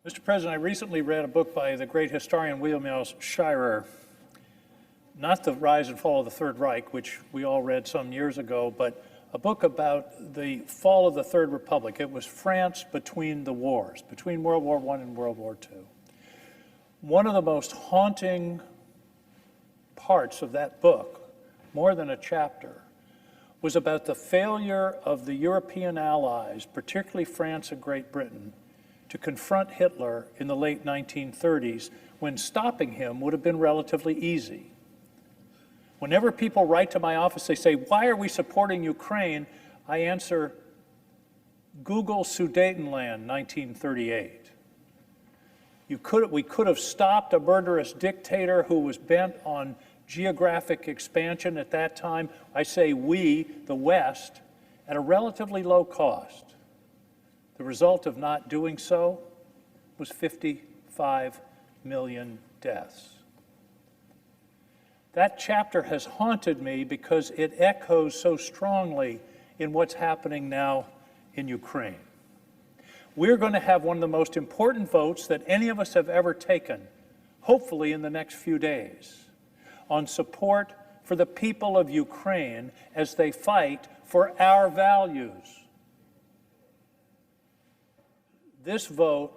Mr. President, I recently read a book by the great historian William L. Shirer, not The Rise and Fall of the Third Reich, which we all read some years ago, but a book about the fall of the Third Republic. It was France between the wars, between World War I and World War II. One of the most haunting parts of that book, more than a chapter, was about the failure of the European allies, particularly France and Great Britain, to confront Hitler in the late 1930s, when stopping him would have been relatively easy. Whenever people write to my office, they say, "Why are we supporting Ukraine?" I answer, Google Sudetenland, 1938. We could have stopped a murderous dictator who was bent on geographic expansion at that time. I say we, the West, at a relatively low cost. The result of not doing so was 55 million deaths. That chapter has haunted me because it echoes so strongly in what's happening now in Ukraine. We're going to have one of the most important votes that any of us have ever taken, hopefully in the next few days, on support for the people of Ukraine as they fight for our values. This vote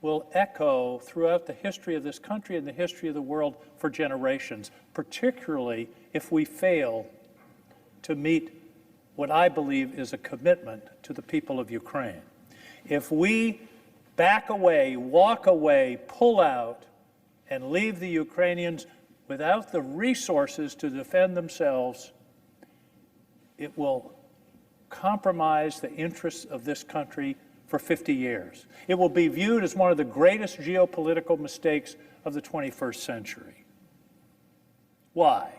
will echo throughout the history of this country and the history of the world for generations, particularly if we fail to meet what I believe is a commitment to the people of Ukraine. If we back away, walk away, pull out, and leave the Ukrainians without the resources to defend themselves, it will compromise the interests of this country for 50 years. It will be viewed as one of the greatest geopolitical mistakes of the 21st century. Why?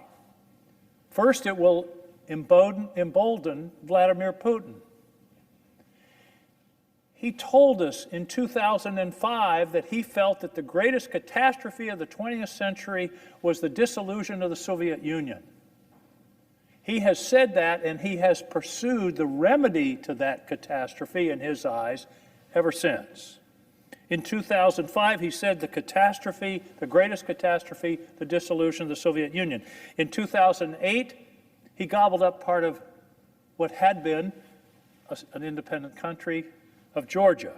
First, it will embolden Vladimir Putin. He told us in 2005 that he felt that the greatest catastrophe of the 20th century was the dissolution of the Soviet Union. He has said that, and he has pursued the remedy to that catastrophe in his eyes ever since. In 2005, he said the catastrophe, the greatest catastrophe, the dissolution of the Soviet Union. In 2008, he gobbled up part of what had been an independent country of Georgia.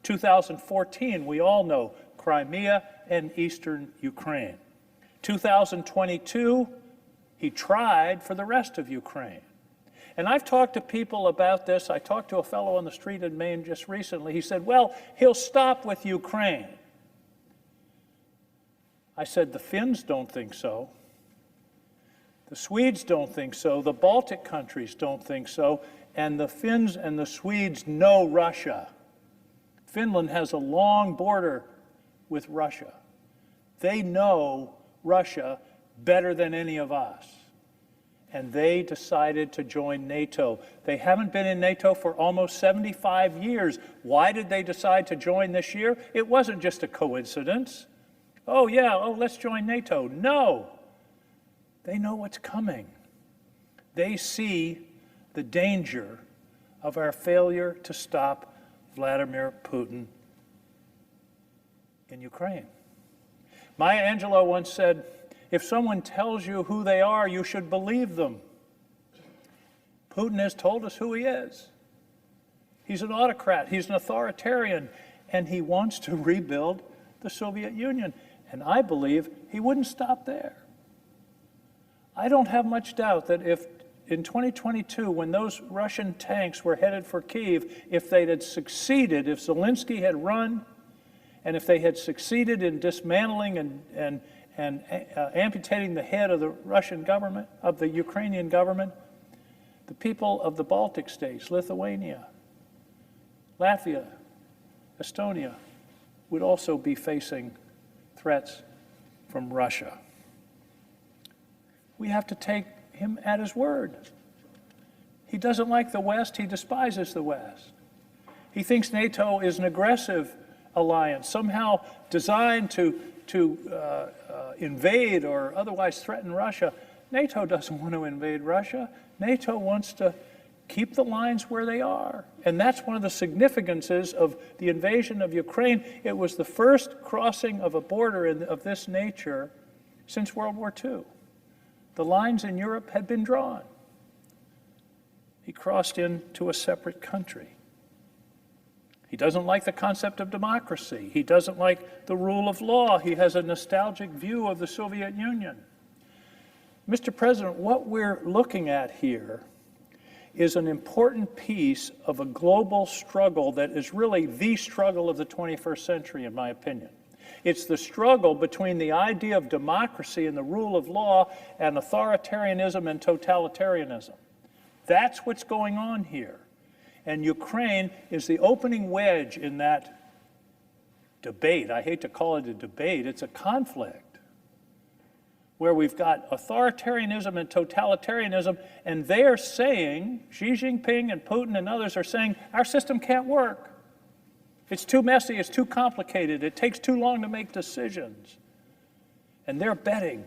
2014, we all know, Crimea and eastern Ukraine. 2022, he tried for the rest of Ukraine. And I've talked to people about this. I talked to a fellow on the street in Maine just recently. He said, well, he'll stop with Ukraine. I said, the Finns don't think so. The Swedes don't think so. The Baltic countries don't think so. And the Finns and the Swedes know Russia. Finland has a long border with Russia. They know Russia better than any of us. And they decided to join NATO. They haven't been in NATO for almost 75 years. Why did they decide to join this year? It wasn't just a coincidence. Oh yeah, let's join NATO. No, they know what's coming. They see the danger of our failure to stop Vladimir Putin in Ukraine. Maya Angelou once said, if someone tells you who they are, you should believe them. Putin has told us who he is. He's an autocrat, he's an authoritarian, and he wants to rebuild the Soviet Union. And I believe he wouldn't stop there. I don't have much doubt that if in 2022, when those Russian tanks were headed for Kyiv, if they had succeeded, if Zelensky had run, and if they had succeeded in dismantling and amputating the head of the Russian government, of the Ukrainian government, the people of the Baltic states, Lithuania, Latvia, Estonia, would also be facing threats from Russia. We have to take him at his word. He doesn't like the West, he despises the West. He thinks NATO is an aggressive alliance, somehow designed to invade or otherwise threaten Russia. NATO doesn't want to invade Russia. NATO wants to keep the lines where they are. And that's one of the significances of the invasion of Ukraine. It was the first crossing of a border of this nature since World War II. The lines in Europe had been drawn. He crossed into a separate country. He doesn't like the concept of democracy. He doesn't like the rule of law. He has a nostalgic view of the Soviet Union. Mr. President, what we're looking at here is an important piece of a global struggle that is really the struggle of the 21st century, in my opinion. It's the struggle between the idea of democracy and the rule of law and authoritarianism and totalitarianism. That's what's going on here. And Ukraine is the opening wedge in that debate. I hate to call it a debate, it's a conflict, where we've got authoritarianism and totalitarianism, and they are saying, Xi Jinping and Putin and others are saying, our system can't work. It's too messy, it's too complicated, it takes too long to make decisions. And they're betting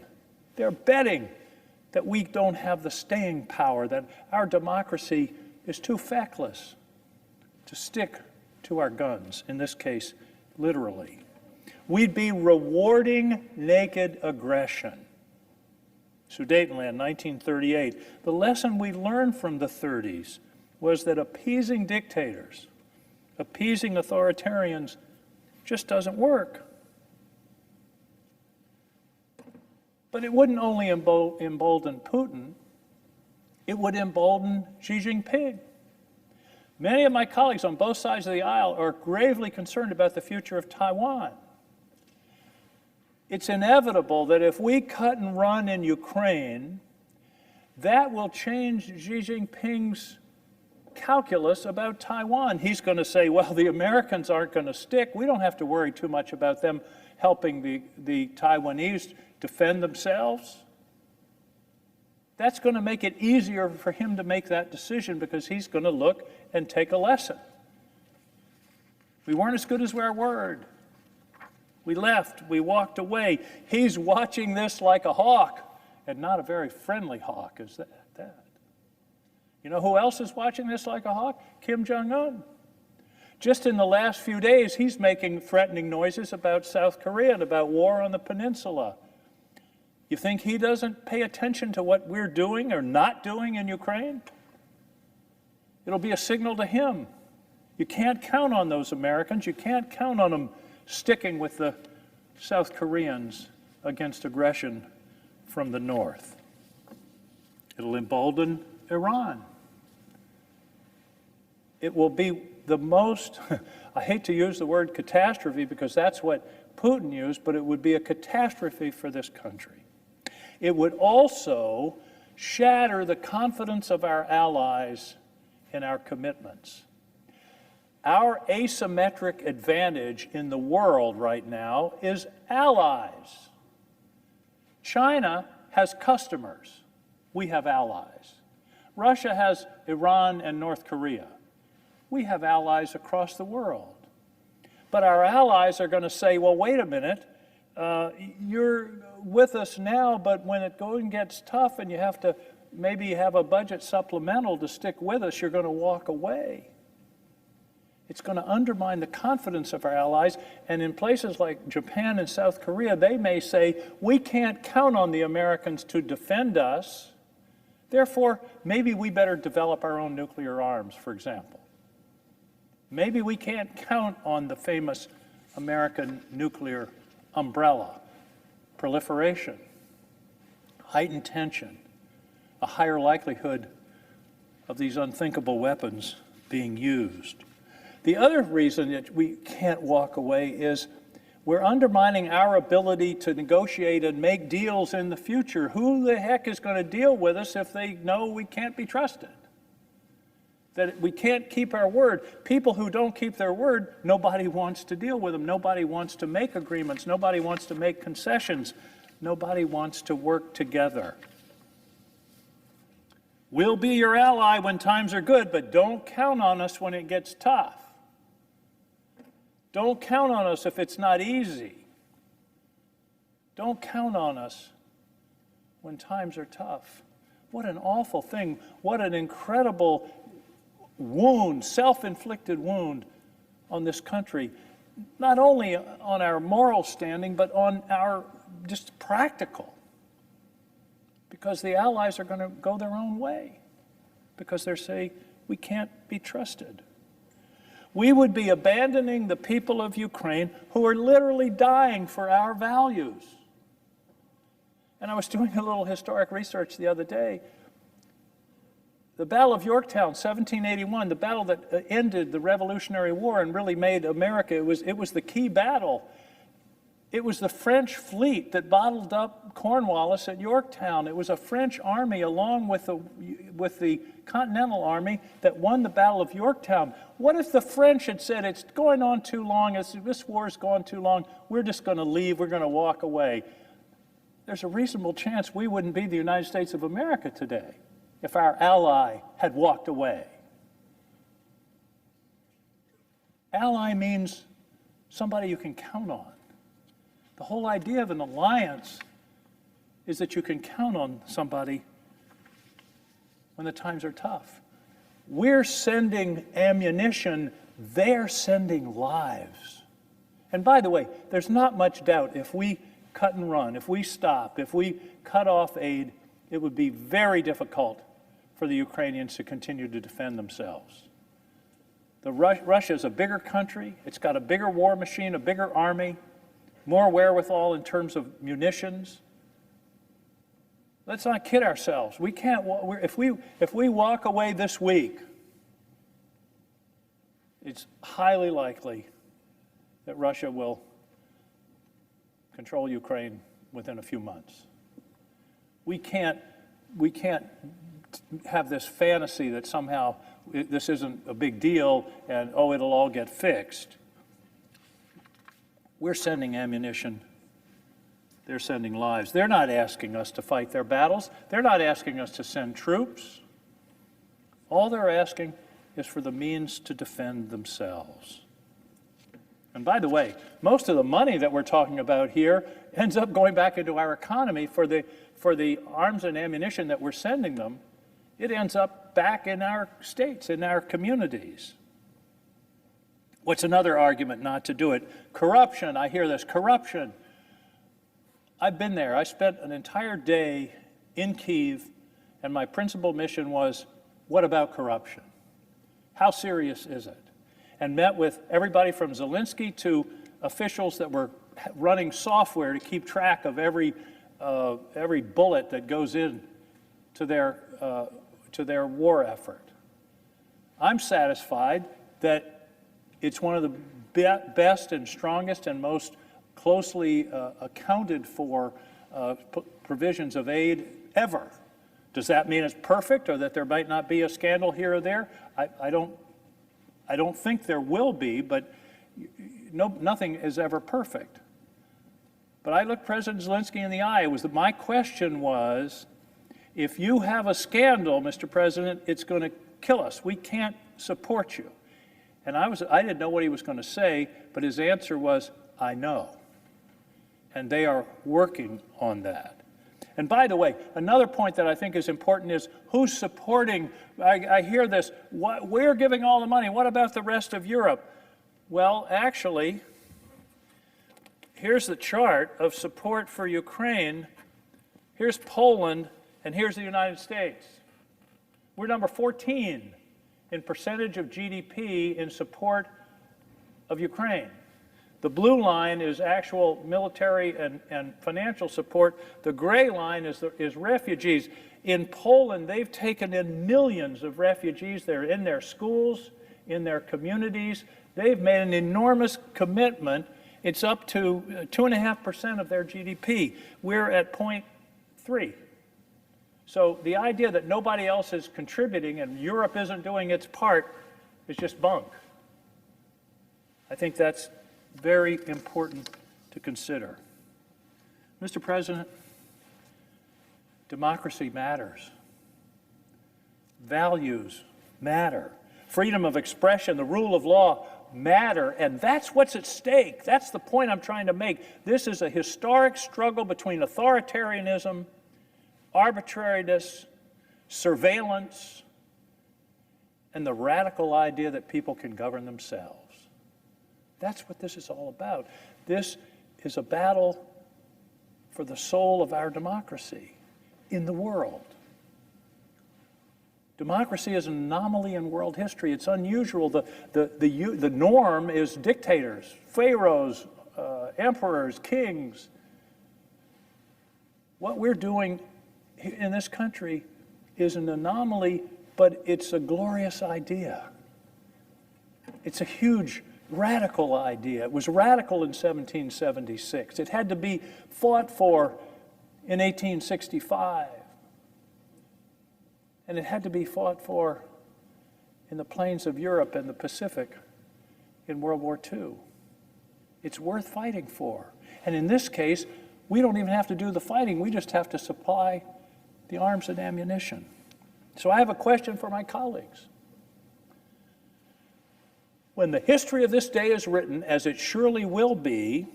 that we don't have the staying power, that our democracy is too feckless to stick to our guns, in this case, literally. We'd be rewarding naked aggression. Sudetenland, 1938. The lesson we learned from the 30s was that appeasing dictators, appeasing authoritarians, just doesn't work. But it wouldn't only embolden Putin, it would embolden Xi Jinping. Many of my colleagues on both sides of the aisle are gravely concerned about the future of Taiwan. It's inevitable that if we cut and run in Ukraine, that will change Xi Jinping's calculus about Taiwan. He's going to say, well, the Americans aren't going to stick. We don't have to worry too much about them helping the Taiwanese defend themselves. That's going to make it easier for him to make that decision because he's going to look and take a lesson. We weren't as good as our word. We left, we walked away. He's watching this like a hawk, and not a very friendly hawk, is that. You know who else is watching this like a hawk? Kim Jong-un. Just in the last few days, he's making threatening noises about South Korea and about war on the peninsula. You think he doesn't pay attention to what we're doing or not doing in Ukraine? It'll be a signal to him. You can't count on those Americans. You can't count on them sticking with the South Koreans against aggression from the north. It'll embolden Iran. It will be the most, I hate to use the word catastrophe because that's what Putin used, but it would be a catastrophe for this country. It would also shatter the confidence of our allies in our commitments. Our asymmetric advantage in the world right now is allies. China has customers. We have allies. Russia has Iran and North Korea. We have allies across the world. But our allies are going to say, well, wait a minute, you're with us now, but when it gets tough and you have to maybe have a budget supplemental to stick with us, you're going to walk away. It's going to undermine the confidence of our allies, and in places like Japan and South Korea, they may say, we can't count on the Americans to defend us, therefore, maybe we better develop our own nuclear arms, for example. Maybe we can't count on the famous American nuclear umbrella, proliferation, heightened tension, a higher likelihood of these unthinkable weapons being used. The other reason that we can't walk away is we're undermining our ability to negotiate and make deals in the future. Who the heck is going to deal with us if they know we can't be trusted? That we can't keep our word. People who don't keep their word, nobody wants to deal with them. Nobody wants to make agreements. Nobody wants to make concessions. Nobody wants to work together. We'll be your ally when times are good, but don't count on us when it gets tough. Don't count on us if it's not easy. Don't count on us when times are tough. What an awful thing. What an incredible wound, self-inflicted wound on this country, not only on our moral standing, but on our just practical. Because the Allies are going to go their own way, because they say we can't be trusted. We would be abandoning the people of Ukraine who are literally dying for our values. And I was doing a little historic research the other day. The Battle of Yorktown, 1781, the battle that ended the Revolutionary War and really made America, it was the key battle. It was the French fleet that bottled up Cornwallis at Yorktown. It was a French army along with the Continental Army that won the Battle of Yorktown. What if the French had said, it's going on too long, this war's gone too long, we're just going to leave, we're going to walk away? There's a reasonable chance we wouldn't be the United States of America today if our ally had walked away. Ally means somebody you can count on. The whole idea of an alliance is that you can count on somebody when the times are tough. We're sending ammunition, they're sending lives. And by the way, there's not much doubt if we cut and run, if we stop, if we cut off aid, it would be very difficult for the Ukrainians to continue to defend themselves. Russia is a bigger country, it's got a bigger war machine, a bigger army, more wherewithal in terms of munitions. Let's not kid ourselves. We can't. If we walk away this week, it's highly likely that Russia will control Ukraine within a few months. We can't have this fantasy that somehow this isn't a big deal and it'll all get fixed. We're sending ammunition. They're sending lives. They're not asking us to fight their battles. They're not asking us to send troops. All they're asking is for the means to defend themselves. And by the way, most of the money that we're talking about here ends up going back into our economy for the arms and ammunition that we're sending them. It ends up back in our states, in our communities. What's another argument not to do it? Corruption. I hear this, corruption. I've been there. I spent an entire day in Kyiv, and my principal mission was, what about corruption? How serious is it? And met with everybody from Zelensky to officials that were running software to keep track of every bullet that goes in to their war effort. I'm satisfied that it's one of the best and strongest and most closely accounted for provisions of aid ever. Does that mean it's perfect or that there might not be a scandal here or there? I don't think there will be, but nothing is ever perfect. But I looked President Zelensky in the eye. My question was, if you have a scandal, Mr. President, it's going to kill us. We can't support you. And I didn't know what he was going to say, but his answer was, I know. And they are working on that. And by the way, another point that I think is important is who's supporting. I hear this, we're giving all the money. What about the rest of Europe? Well, actually, here's the chart of support for Ukraine. Here's Poland, and here's the United States. We're number 14 in percentage of GDP in support of Ukraine. The blue line is actual military and financial support. The gray line is refugees. In Poland, they've taken in millions of refugees. They're in their schools, in their communities. They've made an enormous commitment. It's up to 2.5% of their GDP. We're at 0.3. So the idea that nobody else is contributing and Europe isn't doing its part is just bunk. I think that's very important to consider. Mr. President, democracy matters. Values matter. Freedom of expression, the rule of law matter, and that's what's at stake. That's the point I'm trying to make. This is a historic struggle between authoritarianism, arbitrariness, surveillance, and the radical idea that people can govern themselves. That's what this is all about. This is a battle for the soul of our democracy in the world. Democracy is an anomaly in world history. It's unusual. The norm is dictators, pharaohs, emperors, kings. What we're doing in this country is an anomaly, but it's a glorious idea. It's a huge, radical idea. It was radical in 1776. It had to be fought for in 1865. And it had to be fought for in the plains of Europe and the Pacific in World War II. It's worth fighting for. And in this case, we don't even have to do the fighting. We just have to supply the arms and ammunition. So I have a question for my colleagues. When the history of this day is written, as it surely will be,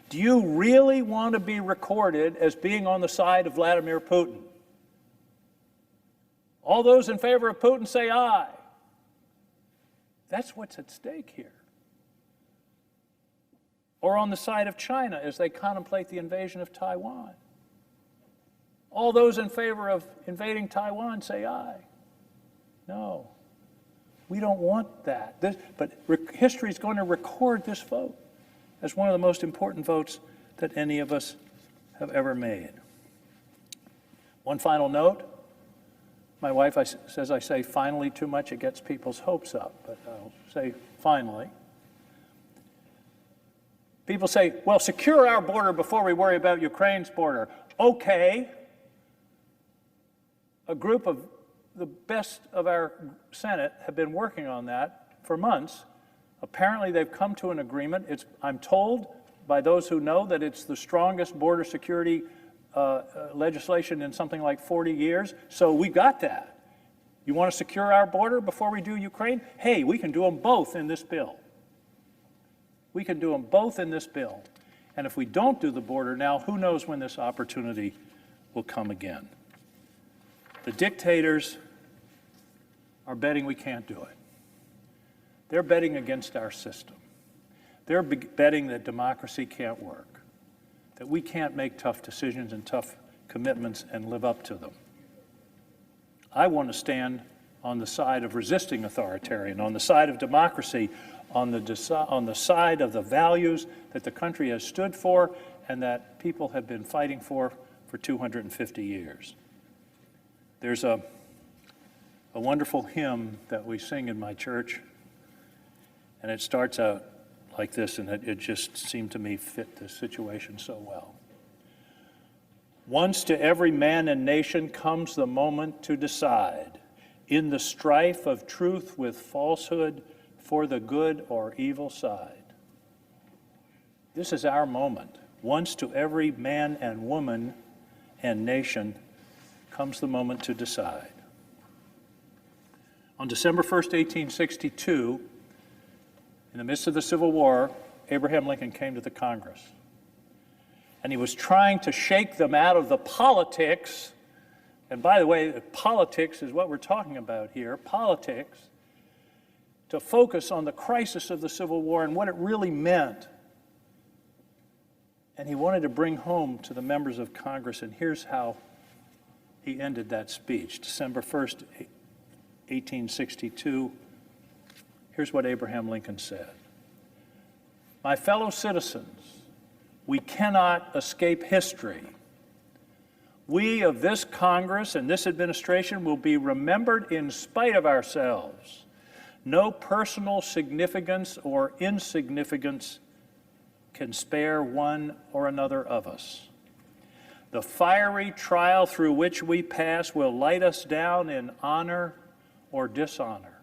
do you really want to be recorded as being on the side of Vladimir Putin? All those in favor of Putin say aye. That's what's at stake here. Or on the side of China as they contemplate the invasion of Taiwan. All those in favor of invading Taiwan say aye. No, we don't want that. But history is going to record this vote as one of the most important votes that any of us have ever made. One final note. My wife says I say finally too much, it gets people's hopes up, but I'll say finally. People say, well, secure our border before we worry about Ukraine's border. Okay. A group of the best of our Senate have been working on that for months. Apparently they've come to an agreement. I'm told by those who know that it's the strongest border security legislation in something like 40 years. So we got that. You want to secure our border before we do Ukraine? Hey, we can do them both in this bill. We can do them both in this bill. And if we don't do the border now, who knows when this opportunity will come again. The dictators are betting we can't do it. They're betting against our system. They're betting that democracy can't work, that we can't make tough decisions and tough commitments and live up to them. I want to stand on the side of resisting authoritarian, on the side of democracy, on the side of the values that the country has stood for and that people have been fighting for 250 years. There's a wonderful hymn that we sing in my church, and it starts out like this, and it just seemed to me fit this situation so well. Once to every man and nation comes the moment to decide, in the strife of truth with falsehood, for the good or evil side. This is our moment. Once to every man and woman and nation comes the moment to decide. On December 1st, 1862, in the midst of the Civil War, Abraham Lincoln came to the Congress. And he was trying to shake them out of the politics. And by the way, politics is what we're talking about here, politics, to focus on the crisis of the Civil War and what it really meant. And he wanted to bring home to the members of Congress, and here's how he ended that speech. December 1st, 1862, here's what Abraham Lincoln said. My fellow citizens, we cannot escape history. We of this Congress and this administration will be remembered in spite of ourselves. No personal significance or insignificance can spare one or another of us. The fiery trial through which we pass will light us down in honor or dishonor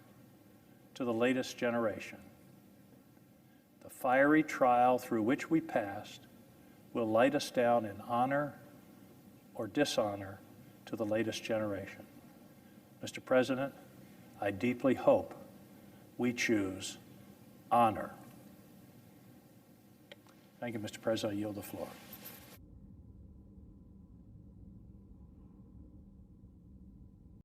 to the latest generation. The fiery trial through which we passed will light us down in honor or dishonor to the latest generation. Mr. President, I deeply hope we choose honor. Thank you, Mr. President. I yield the floor.